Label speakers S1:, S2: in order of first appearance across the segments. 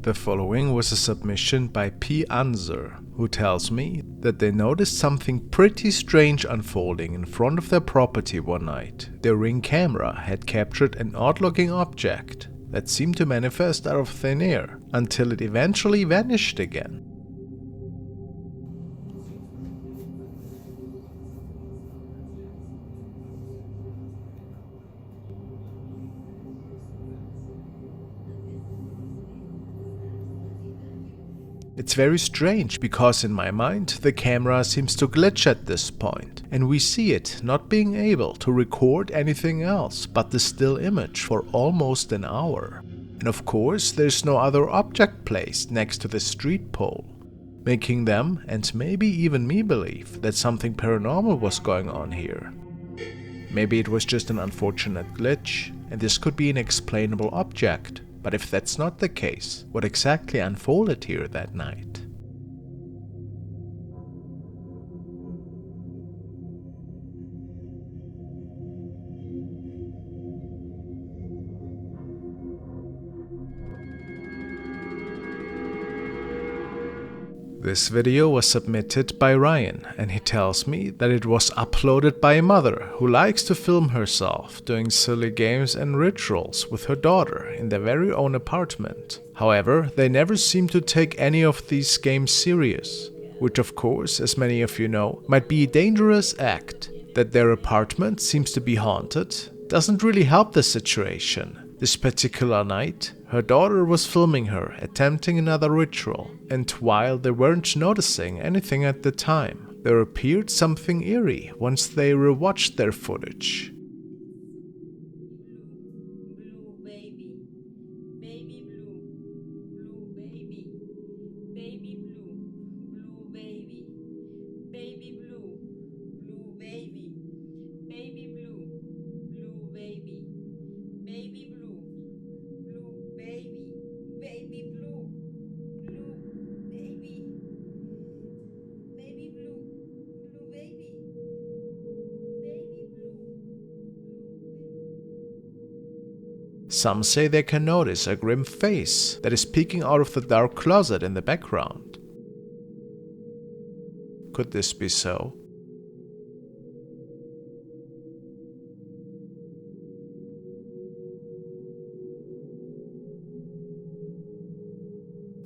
S1: The following was a submission by P. Anzer, who tells me that they noticed something pretty strange unfolding in front of their property one night. Their Ring camera had captured an odd-looking object that seemed to manifest out of thin air until it eventually vanished again. It's very strange because in my mind the camera seems to glitch at this point, and we see it not being able to record anything else but the still image for almost an hour. And of course there's no other object placed next to the street pole, making them and maybe even me believe that something paranormal was going on here. Maybe it was just an unfortunate glitch and this could be an explainable object. But if that's not the case, what exactly unfolded here that night? This video was submitted by Ryan, and he tells me that it was uploaded by a mother who likes to film herself doing silly games and rituals with her daughter in their very own apartment. However, they never seem to take any of these games serious, which of course, as many of you know, might be a dangerous act. That their apartment seems to be haunted doesn't really help the situation. This particular night, her daughter was filming her attempting another ritual, and while they weren't noticing anything at the time, there appeared something eerie once they rewatched their footage. Some say they can notice a grim face that is peeking out of the dark closet in the background. Could this be so?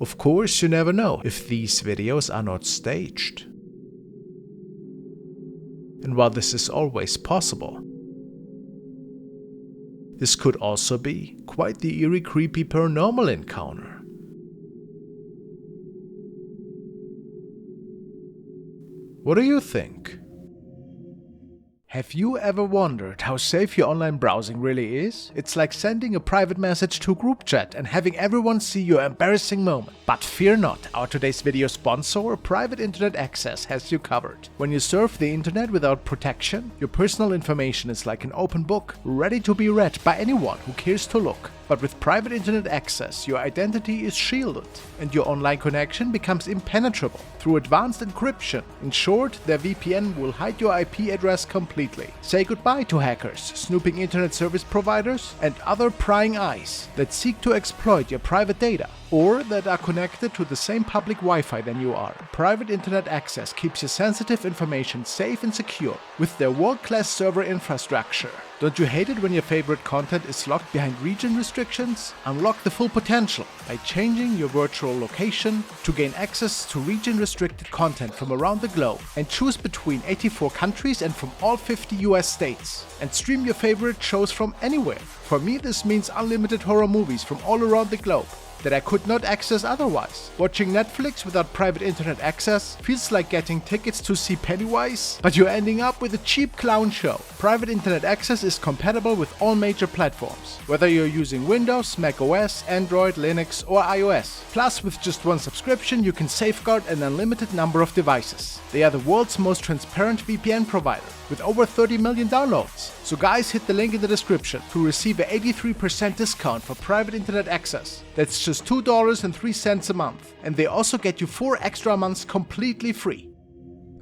S1: Of course, you never know if these videos are not staged. And while this is always possible, this could also be quite the eerie, creepy paranormal encounter. What do you think? Have you ever wondered how safe your online browsing really is? It's like sending a private message to a group chat and having everyone see your embarrassing moment. But fear not, our today's video sponsor, Private Internet Access, has you covered. When you surf the internet without protection, your personal information is like an open book, ready to be read by anyone who cares to look. But with Private Internet Access, your identity is shielded and your online connection becomes impenetrable through advanced encryption. In short, their VPN will hide your IP address completely. Say goodbye to hackers, snooping internet service providers, and other prying eyes that seek to exploit your private data, or that are connected to the same public Wi-Fi than you are. Private Internet Access keeps your sensitive information safe and secure with their world-class server infrastructure. Don't you hate it when your favorite content is locked behind region restrictions? Unlock the full potential by changing your virtual location to gain access to region-restricted content from around the globe, and choose between 84 countries and from all 50 US states, and stream your favorite shows from anywhere. For me, this means unlimited horror movies from all around the globe that I could not access otherwise. Watching Netflix without private internet access feels like getting tickets to see Pennywise, but you're ending up with a cheap clown show. Private internet access is compatible with all major platforms, whether you're using Windows, Mac OS, Android, Linux or iOS. Plus, with just one subscription, you can safeguard an unlimited number of devices. They are the world's most transparent VPN provider, with over 30 million downloads. So guys, hit the link in the description to receive an 83% discount for private internet access. That's just $2.03 a month, and they also get you 4 extra months completely free.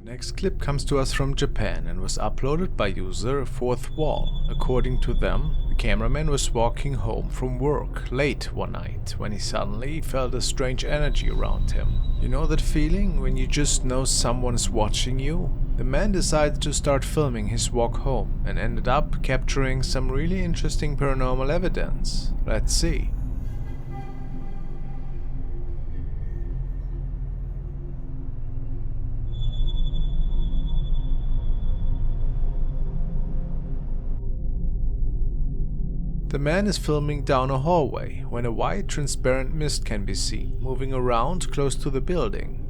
S1: Next clip comes to us from Japan and was uploaded by user Fourth Wall. According to them, the cameraman was walking home from work late one night when he suddenly felt a strange energy around him. You know that feeling when you just know someone is watching you? The man decided to start filming his walk home and ended up capturing some really interesting paranormal evidence. Let's see. The man is filming down a hallway when a white transparent mist can be seen moving around close to the building.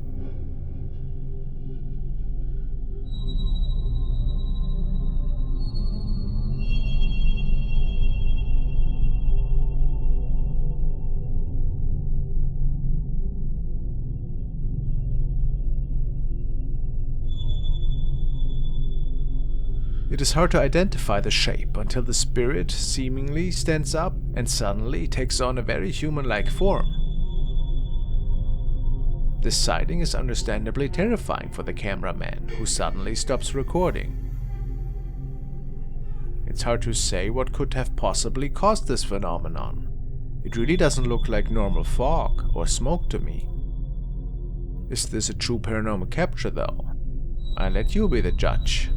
S1: It is hard to identify the shape until the spirit seemingly stands up and suddenly takes on a very human-like form. This sighting is understandably terrifying for the cameraman, who suddenly stops recording. It's hard to say what could have possibly caused this phenomenon. It really doesn't look like normal fog or smoke to me. Is this a true paranormal capture though? I'll let you be the judge.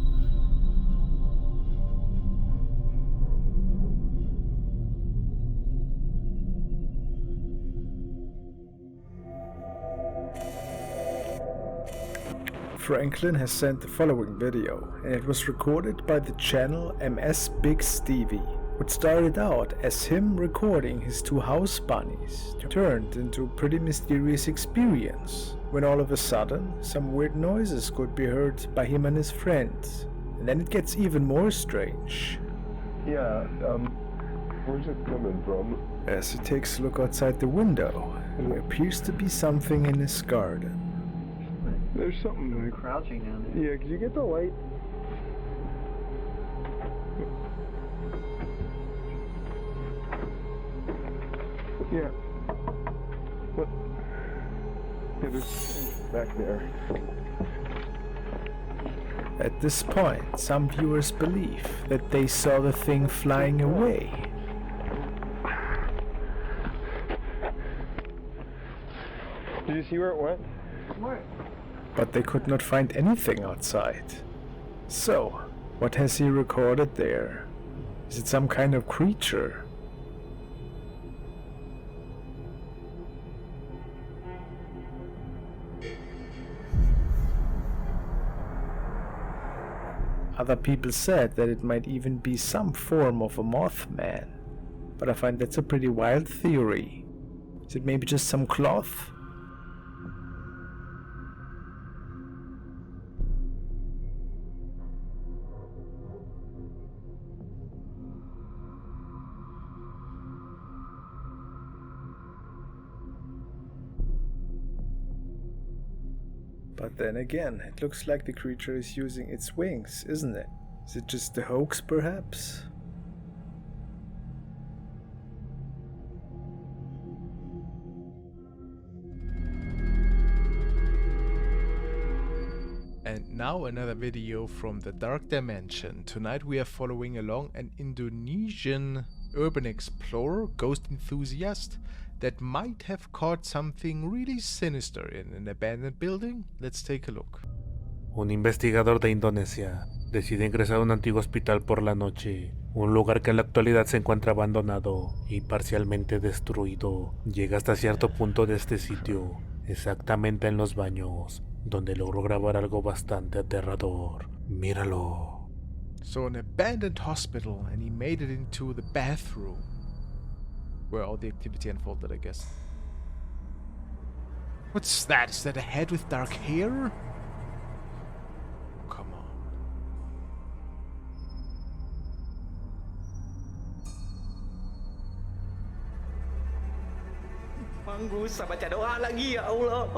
S1: Franklin has sent the following video, and it was recorded by the channel MS Big Stevie. What started out as him recording his two house bunnies turned into a pretty mysterious experience, when all of a sudden some weird noises could be heard by him and his friends. And then it gets even more strange.
S2: Yeah, where's it coming from?
S1: As he takes a look outside the window, there appears to be something in his garden.
S2: There's something like
S3: crouching down there.
S2: Yeah, could you get the light? Yeah. What? Yeah, there's back there.
S1: At this point, some viewers believe that they saw the thing flying away.
S2: Did you see where it went?
S3: What?
S1: But they could not find anything outside. So, what has he recorded there? Is it some kind of creature? Other people said that it might even be some form of a Mothman, but I find that's a pretty wild theory. Is it maybe just some cloth? But then again, it looks like the creature is using its wings, isn't it? Is it just a hoax, perhaps? And now another video from the Dark Dimension. Tonight we are following along an Indonesian urban explorer, ghost enthusiast, that might have caught something really sinister in an abandoned building. Let's take a look.
S4: Un investigador de Indonesia decide ingresar a un antiguo hospital por la noche, un lugar que en la actualidad se encuentra abandonado y parcialmente destruido. Llega hasta cierto punto de este sitio, exactamente en los baños, donde logró grabar algo bastante aterrador. Míralo.
S1: So an abandoned hospital, and he made it into the bathroom, where all the activity unfolded, I guess. What's that? Is that a head with dark hair? Come on.
S3: Mang berusaha baca doa lagi ya Allah.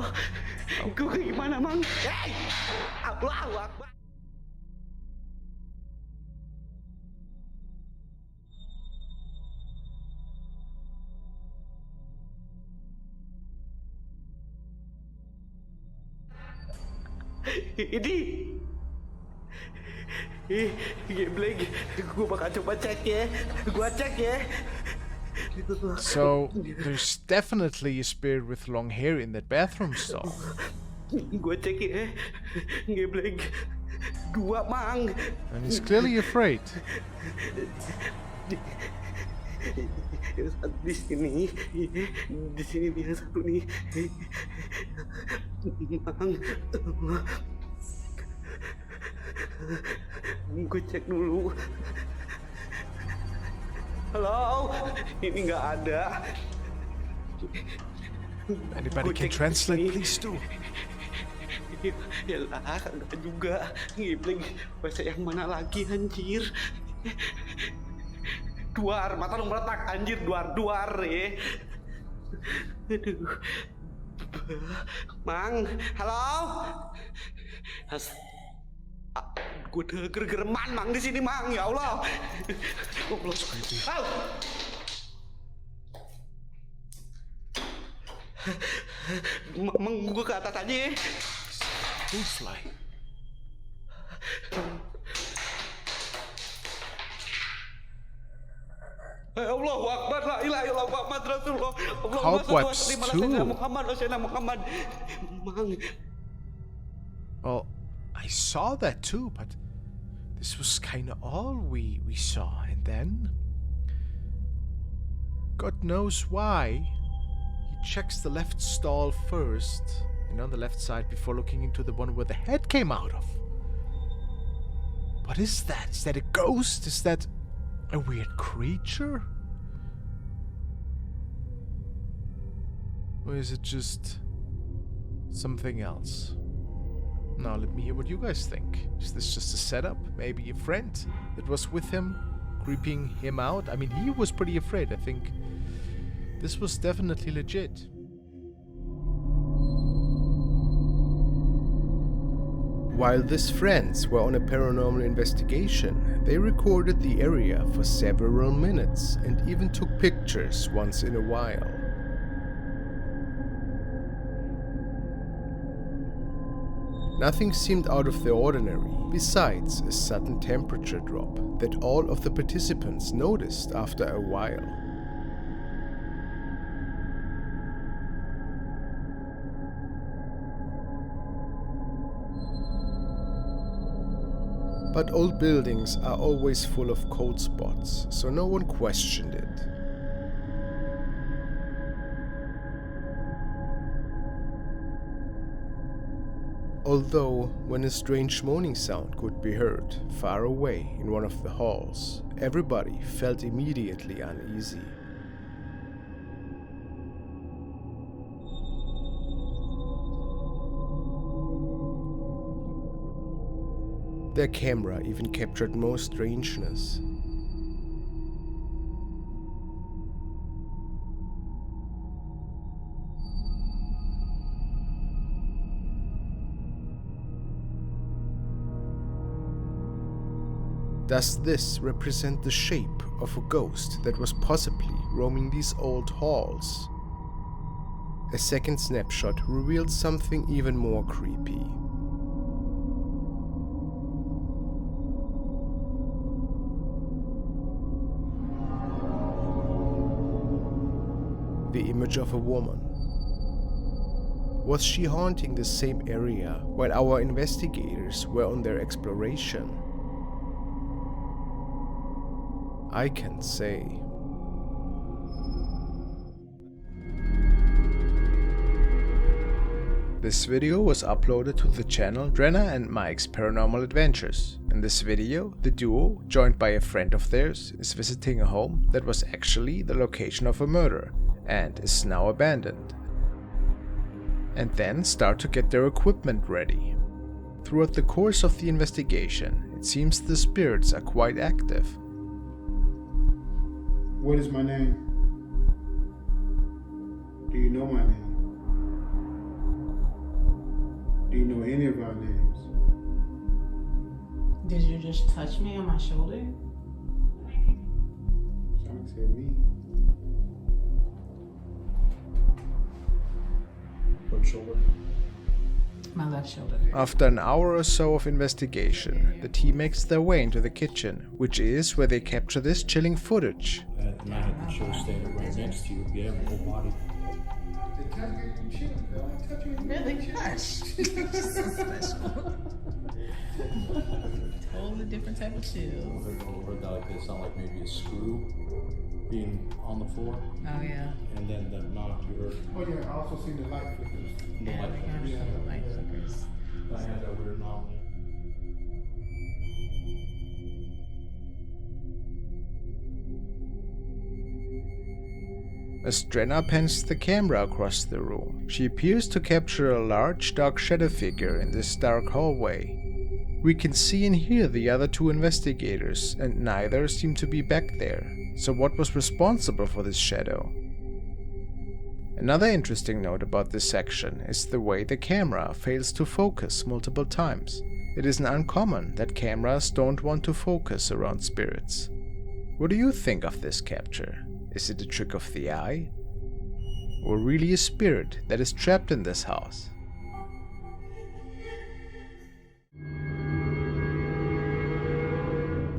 S3: Gue gimana Mang? Hey! Allahu Akbar. Ini. Gameplay. Gua bakal coba cek ya. Gua cek ya.
S1: So, there's definitely a spirit with long hair in that bathroom stall.
S3: Gua cek ya. Gameplay. Gua mang.
S1: And he's clearly afraid.
S3: Di sini dia satu nih. Mang. Gue cek dulu. Halo, ini nggak ada.
S1: Anybody can translate, please do.
S3: Ya lah, enggak juga. Ngibling, bahasa yang mana lagi anjir? Duar, mata lu meletak anjir, duar ya. Aduh. Mang, halo. Gue udah gereman mang di sini mang, ya Allah. Mang gue ke atas aja ya.
S1: Fly.
S3: Allahu Akbar, la ilaha illallah Muhammad Rasulullah.
S1: Cobwebs too.
S3: Muhammad. Mang.
S1: Well, I saw that too, but this was kind of all we saw. And then, God knows why, he checks the left stall first, and on the left side before looking into the one where the head came out of. What is that? Is that a ghost? Is that a weird creature? Or is it just something else? Now let me hear what you guys think. Is this just a setup? Maybe a friend that was with him, creeping him out? I mean, he was pretty afraid. I think this was definitely legit. While these friends were on a paranormal investigation, they recorded the area for several minutes and even took pictures once in a while. Nothing seemed out of the ordinary, besides a sudden temperature drop that all of the participants noticed after a while. But old buildings are always full of cold spots, so no one questioned it. Although, when a strange moaning sound could be heard far away in one of the halls, everybody felt immediately uneasy. Their camera even captured more strangeness. Does this represent the shape of a ghost that was possibly roaming these old halls? A second snapshot revealed something even more creepy. The image of a woman. Was she haunting the same area while our investigators were on their exploration? I can't say. This video was uploaded to the channel Drenna and Mike's Paranormal Adventures. In this video, the duo, joined by a friend of theirs, is visiting a home that was actually the location of a murder and is now abandoned. And then start to get their equipment ready. Throughout the course of the investigation, it seems the spirits are quite active.
S5: What is my name? Do you know my name? Do you know any of our names?
S6: Did you just touch me on my shoulder?
S5: Someone said me. What shoulder?
S6: My left shoulder.
S1: After an hour or so of investigation, the team makes their way into the kitchen, which is where they capture this chilling footage.
S7: And I had the show standing right next to you. Yeah, my whole body.
S6: Really? Gosh. So special. Totally different type of chill.
S7: Over like this, sound like maybe a screw being on the floor.
S6: Oh, yeah.
S7: And then the knock you heard.
S5: Oh yeah, I also seen the light flickers.
S7: The
S6: Yeah,
S7: light
S6: the
S7: flickers.
S6: camera light flickers.
S7: I had that weird anomaly.
S1: As Strenna pans the camera across the room, she appears to capture a large dark shadow figure in this dark hallway. We can see and hear the other two investigators, and neither seem to be back there. So what was responsible for this shadow? Another interesting note about this section is the way the camera fails to focus multiple times. It isn't uncommon that cameras don't want to focus around spirits. What do you think of this capture? Is it a trick of the eye? Or really a spirit that is trapped in this house?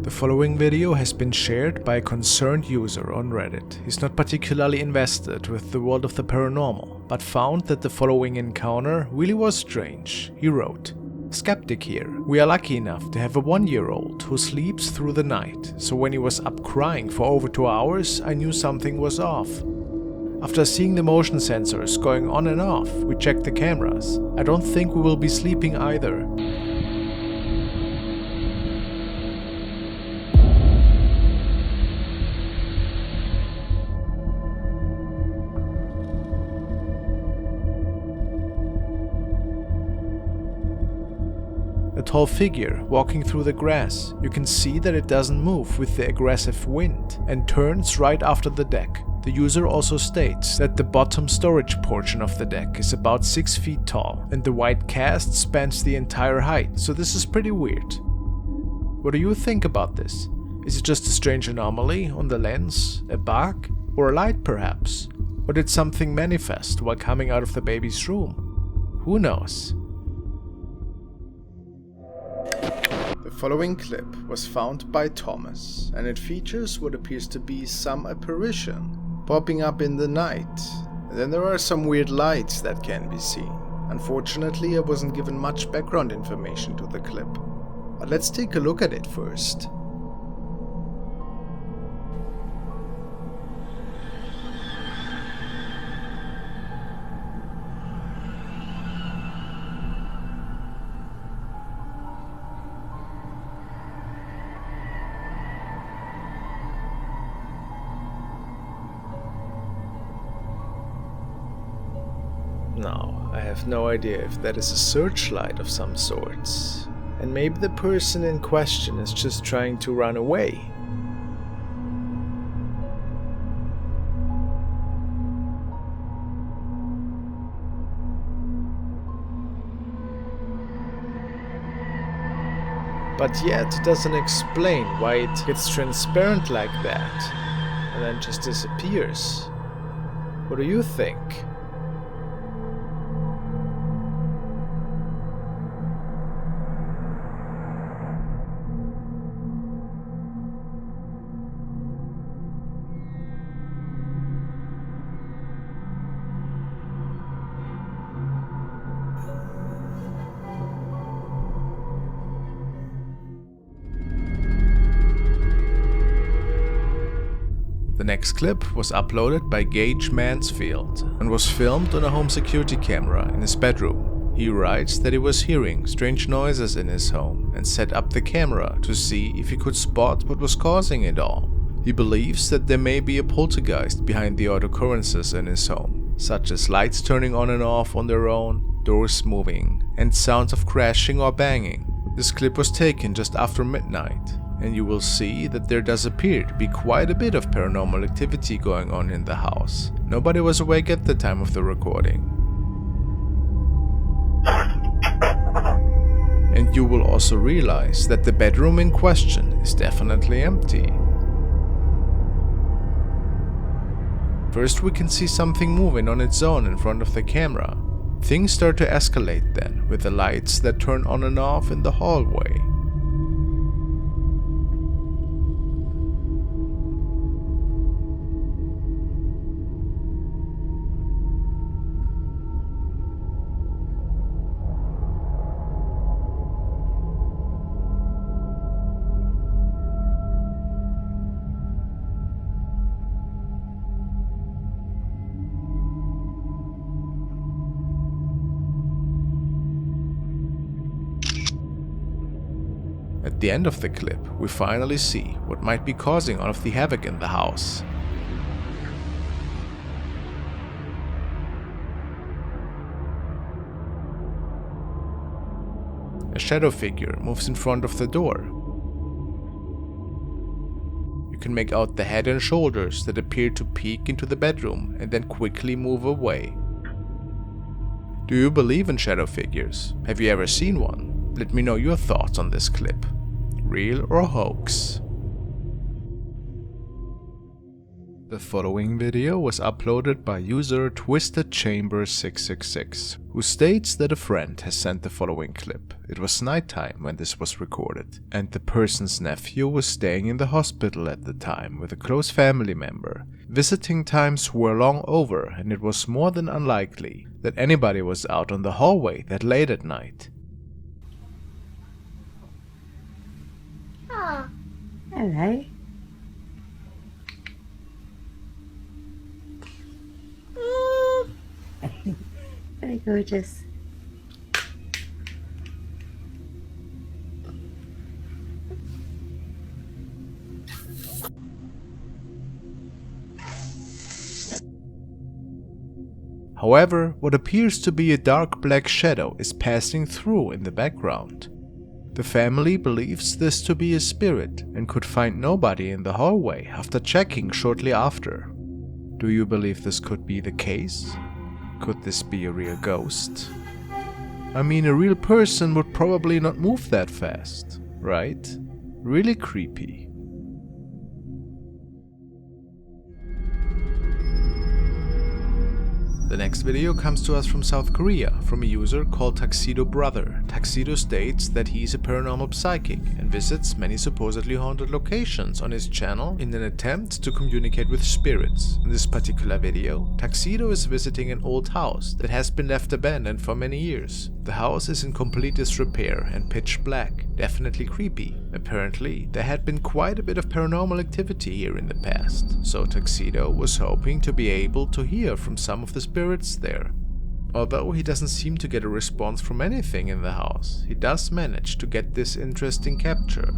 S1: The following video has been shared by a concerned user on Reddit. He's not particularly invested with the world of the paranormal, but found that the following encounter really was strange. He wrote, "Skeptic here. We are lucky enough to have a 1-year-old who sleeps through the night, so when he was up crying for over 2 hours, I knew something was off. After seeing the motion sensors going on and off, we checked the cameras. I don't think we will be sleeping either. A tall figure walking through the grass. You can see that it doesn't move with the aggressive wind and turns right after the deck. The user also states that the bottom storage portion of the deck is about 6 feet tall and the white cast spans the entire height, so this is pretty weird. What do you think about this? Is it just a strange anomaly on the lens, a bug, or a light perhaps? Or did something manifest while coming out of the baby's room? Who knows? The following clip was found by Thomas, and it features what appears to be some apparition popping up in the night. And then there are some weird lights that can be seen. Unfortunately, I wasn't given much background information to the clip. But let's take a look at it first. Now, I have no idea if that is a searchlight of some sorts, and maybe the person in question is just trying to run away. But yet it doesn't explain why it gets transparent like that, and then just disappears. What do you think? The next clip was uploaded by Gage Mansfield and was filmed on a home security camera in his bedroom. He writes that he was hearing strange noises in his home and set up the camera to see if he could spot what was causing it all. He believes that there may be a poltergeist behind the odd occurrences in his home, such as lights turning on and off on their own, doors moving, and sounds of crashing or banging. This clip was taken just after midnight, and you will see that there does appear to be quite a bit of paranormal activity going on in the house. Nobody was awake at the time of the recording. And you will also realize that the bedroom in question is definitely empty. First we can see something moving on its own in front of the camera, Things start to escalate then, with the lights that turn on and off in the hallway. At the end of the clip, we finally see what might be causing all of the havoc in the house. A shadow figure moves in front of the door. You can make out the head and shoulders that appear to peek into the bedroom and then quickly move away. Do you believe in shadow figures? Have you ever seen one? Let me know your thoughts on this clip. Real or hoax? The following video was uploaded by user TwistedChamber666, who states that a friend has sent the following clip. It was nighttime when this was recorded, and the person's nephew was staying in the hospital at the time with a close family member. Visiting times were long over, and it was more than unlikely that anybody was out on the hallway that late at night.
S8: Hello. Very gorgeous.
S1: However, what appears to be a dark black shadow is passing through in the background. The family believes this to be a spirit and could find nobody in the hallway after checking shortly after. Do you believe this could be the case? Could this be a real ghost? I mean, a real person would probably not move that fast, right? Really creepy. The next video comes to us from South Korea, from a user called Tuxedo Brother. Tuxedo states that he is a paranormal psychic and visits many supposedly haunted locations on his channel in an attempt to communicate with spirits. In this particular video, Tuxedo is visiting an old house that has been left abandoned for many years. The house is in complete disrepair and pitch black, definitely creepy. Apparently, there had been quite a bit of paranormal activity here in the past, so Tuxedo was hoping to be able to hear from some of the spirits there. Although he doesn't seem to get a response from anything in the house, he does manage to get this interesting capture.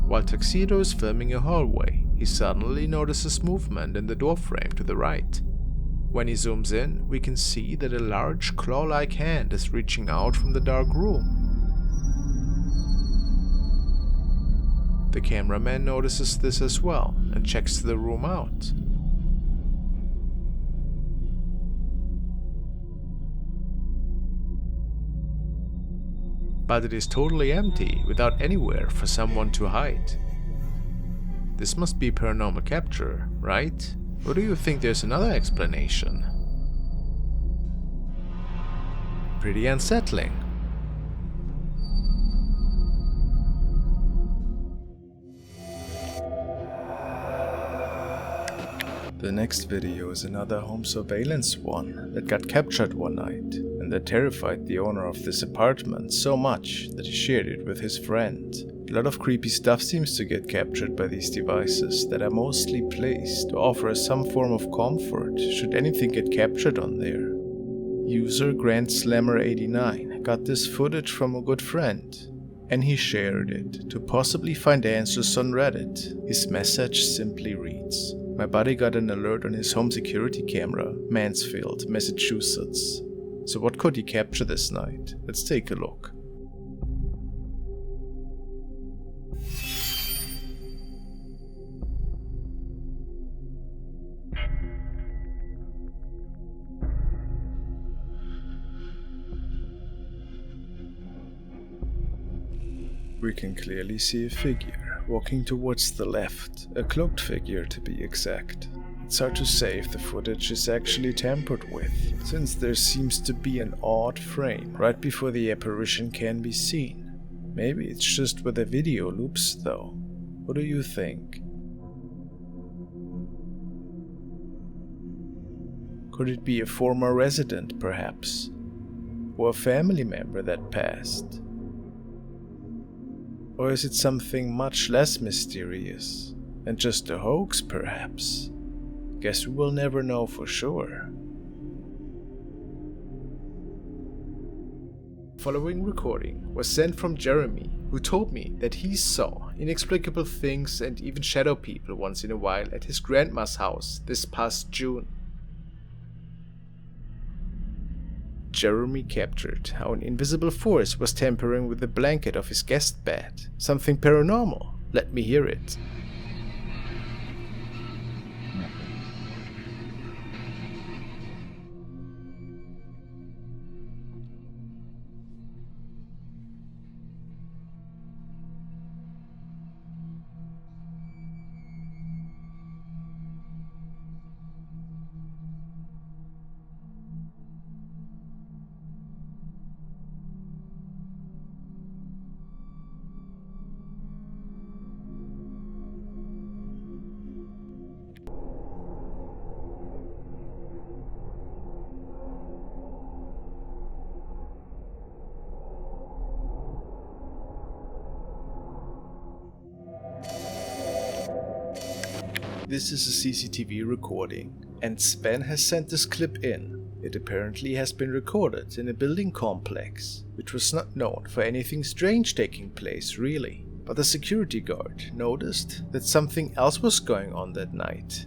S1: While Tuxedo is filming a hallway, he suddenly notices movement in the doorframe to the right. When he zooms in, we can see that a large claw-like hand is reaching out from the dark room. The cameraman notices this as well and checks the room out. But it is totally empty, without anywhere for someone to hide. This must be paranormal capture, right? Or do you think there's another explanation? Pretty unsettling. The next video is another home surveillance one that got captured one night, and that terrified the owner of this apartment so much that he shared it with his friend. A lot of creepy stuff seems to get captured by these devices that are mostly placed to offer some form of comfort should anything get captured on there. User GrandSlammer89 got this footage from a good friend, and he shared it to possibly find answers on Reddit. His message simply reads: "My buddy got an alert on his home security camera, Mansfield, Massachusetts. So what could he capture this night? Let's take a look." We can clearly see a figure walking towards the left, a cloaked figure to be exact. It's hard to say if the footage is actually tampered with, since there seems to be an odd frame right before the apparition can be seen. Maybe it's just where the video loops though. What do you think? Could it be a former resident, perhaps? Or a family member that passed? Or is it something much less mysterious, and just a hoax, perhaps? Guess we will never know for sure. Following recording was sent from Jeremy, who told me that he saw inexplicable things and even shadow people once in a while at his grandma's house this past June. Jeremy captured how an invisible force was tampering with the blanket of his guest bed. Something paranormal. Let me hear it. This is a CCTV recording, and Sven has sent this clip in. It apparently has been recorded in a building complex, which was not known for anything strange taking place really. But the security guard noticed that something else was going on that night.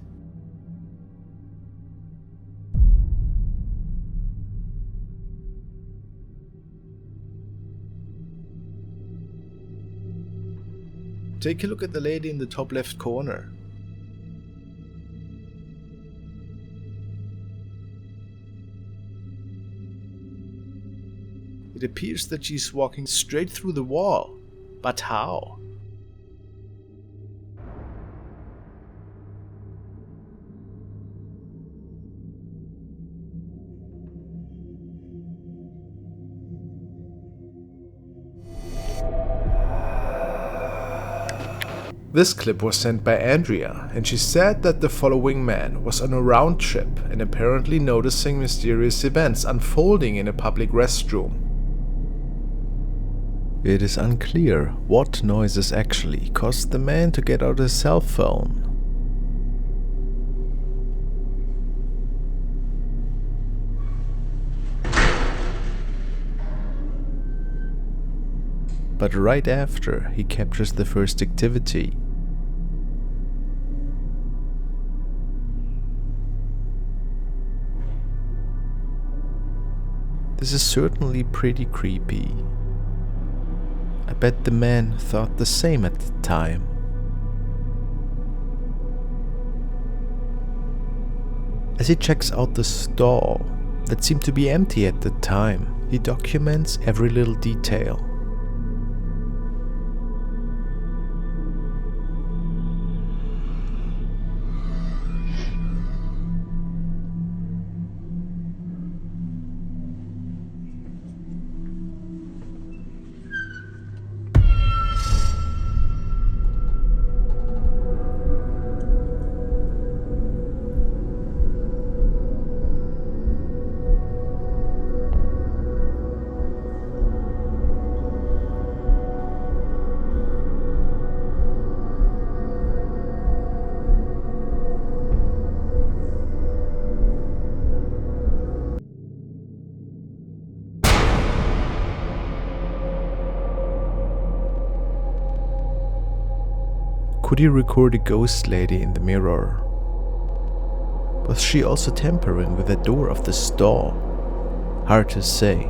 S1: Take a look at the lady in the top left corner. It appears that she's walking straight through the wall. But how? This clip was sent by Andrea, and she said that the following man was on a round trip and apparently noticing mysterious events unfolding in a public restroom. It is unclear what noises actually caused the man to get out his cell phone. But right after, he captures the first activity. This is certainly pretty creepy. I bet the man thought the same at the time. As he checks out the stall that seemed to be empty at the time, he documents every little detail. Could he record a ghost lady in the mirror? Was she also tampering with the door of the stall? Hard to say.